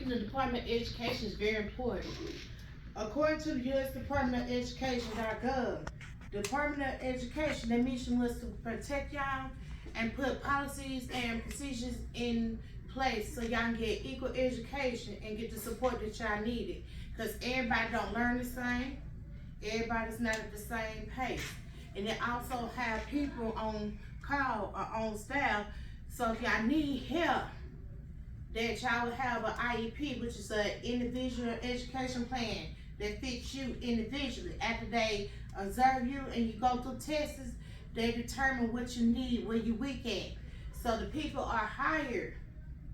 using the Department of Education is very important. According to the U.S. Department of Education.gov, Department of Education, their mission was to protect y'all and put policies and procedures in place so y'all can get equal education and get the support that y'all needed. Because everybody don't learn the same. Everybody's not at the same pace. And they also have people on call or on staff. So if y'all need help, that y'all will have an IEP, which is an individual education plan that fits you individually. After they observe you and you go through tests, they determine what you need, where you weak at. So the people are hired,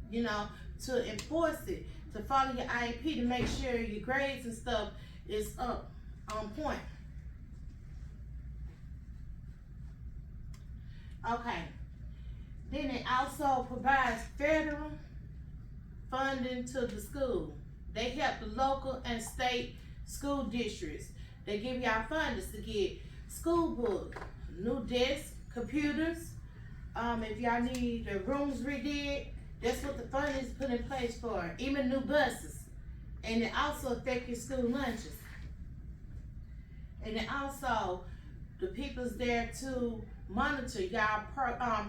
you know, to enforce it, to follow your IEP, to make sure your grades and stuff is up on point. Okay. Then it also provides federal funding to the school. They help the local and state school districts. They give y'all funders to get school books, new desks, computers. If y'all need the rooms redid, that's what the funding is put in place for. Even new buses. And it also affects your school lunches. And then also, the people's there to monitor y'all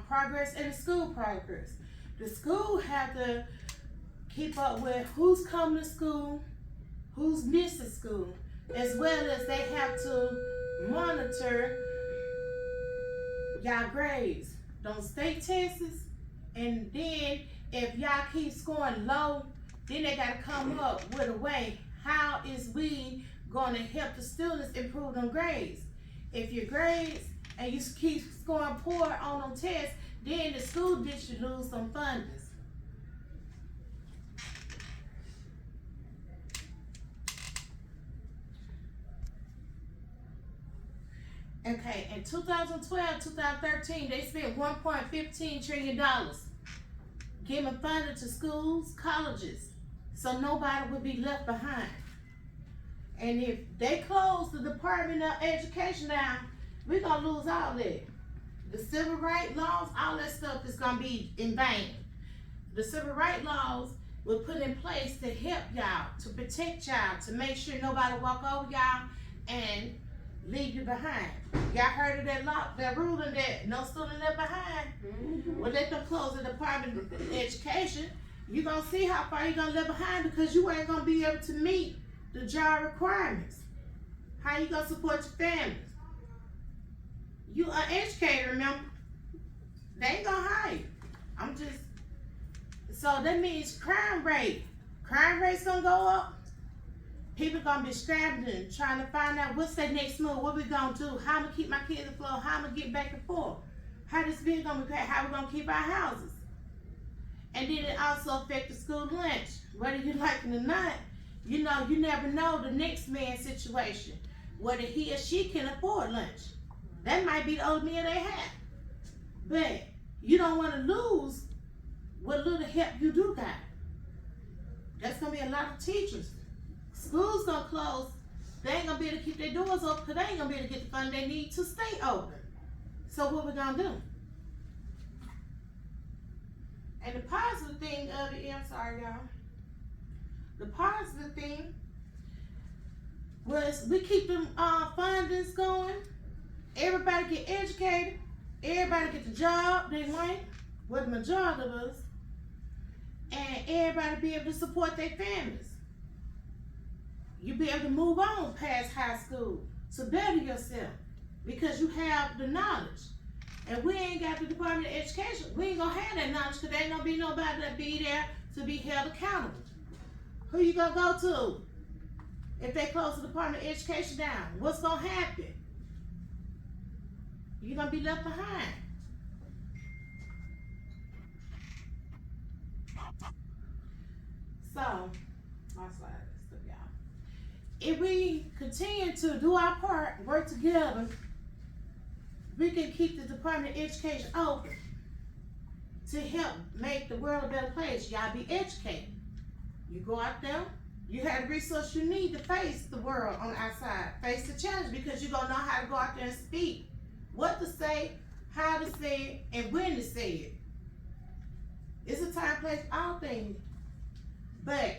progress and the school progress. The school have to keep up with who's coming to school, who's missing school, as well as they have to monitor y'all grades, those state tests, and then if y'all keep scoring low, then they gotta come up with a way, how is we gonna help the students improve them grades? If your grades and you keep scoring poor on them tests, then the school district lose some funders. Okay, in 2012, 2013, they spent $1.15 trillion giving funding to schools, colleges, so nobody would be left behind. And if they close the Department of Education down, we're gonna lose all that. The civil rights laws, all that stuff is gonna be in vain. The civil rights laws were put in place to help y'all, to protect y'all, to make sure nobody walk over y'all and leave you behind. Y'all heard of that ruling that no student left behind? Mm-hmm. Well, let them close the Department of Education. You're gonna see how far you're gonna left behind because you ain't gonna be able to meet the job requirements. How you gonna support your families? You are educated, remember? They ain't gonna hire you. So that means crime rate's gonna go up. People gonna be scrambling, trying to find out what's their next move, what we gonna do, how I'm gonna keep my kids afloat, how I'm gonna get back and forth, how this bill gonna be paid, how we gonna keep our houses. And then it also affects the school lunch. Whether you like it or not, you know, you never know the next man's situation, whether he or she can afford lunch. That might be the only meal they have. But you don't wanna lose what little help you do got. That's gonna be a lot of teachers. School's gonna close. They ain't gonna be able to keep their doors open because they ain't gonna be able to get the funding they need to stay open. So what we gonna do? And the positive thing of it, I'm sorry y'all. The positive thing was we keep them fundings going. Everybody get educated. Everybody get the job they want, with the majority of us. And everybody be able to support their families. You be able to move on past high school to better yourself because you have the knowledge. And we ain't got the Department of Education. We ain't gonna have that knowledge because there ain't gonna be nobody that be there to be held accountable. Who you gonna go to if they close the Department of Education down? What's gonna happen? You're gonna be left behind. So, my slide. If we continue to do our part, work together, we can keep the Department of Education open to help make the world a better place. Y'all be educated. You go out there, you have the resources you need to face the world on the outside, face the challenge because you're gonna know how to go out there and speak, what to say, how to say it, and when to say it. It's a time, place, all things. But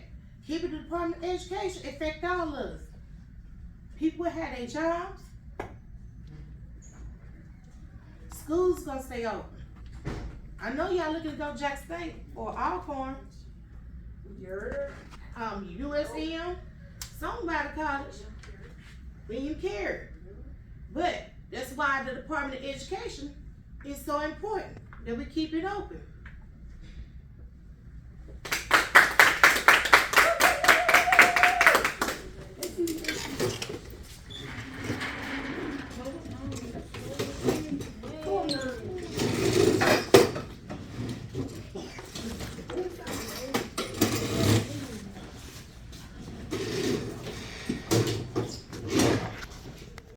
Keeping the Department of Education affect all of us. People had their jobs. Schools gonna stay open. I know y'all looking to go Jack State or Alcorn. USM, somebody college. William Carey. But that's why the Department of Education is so important that we keep it open.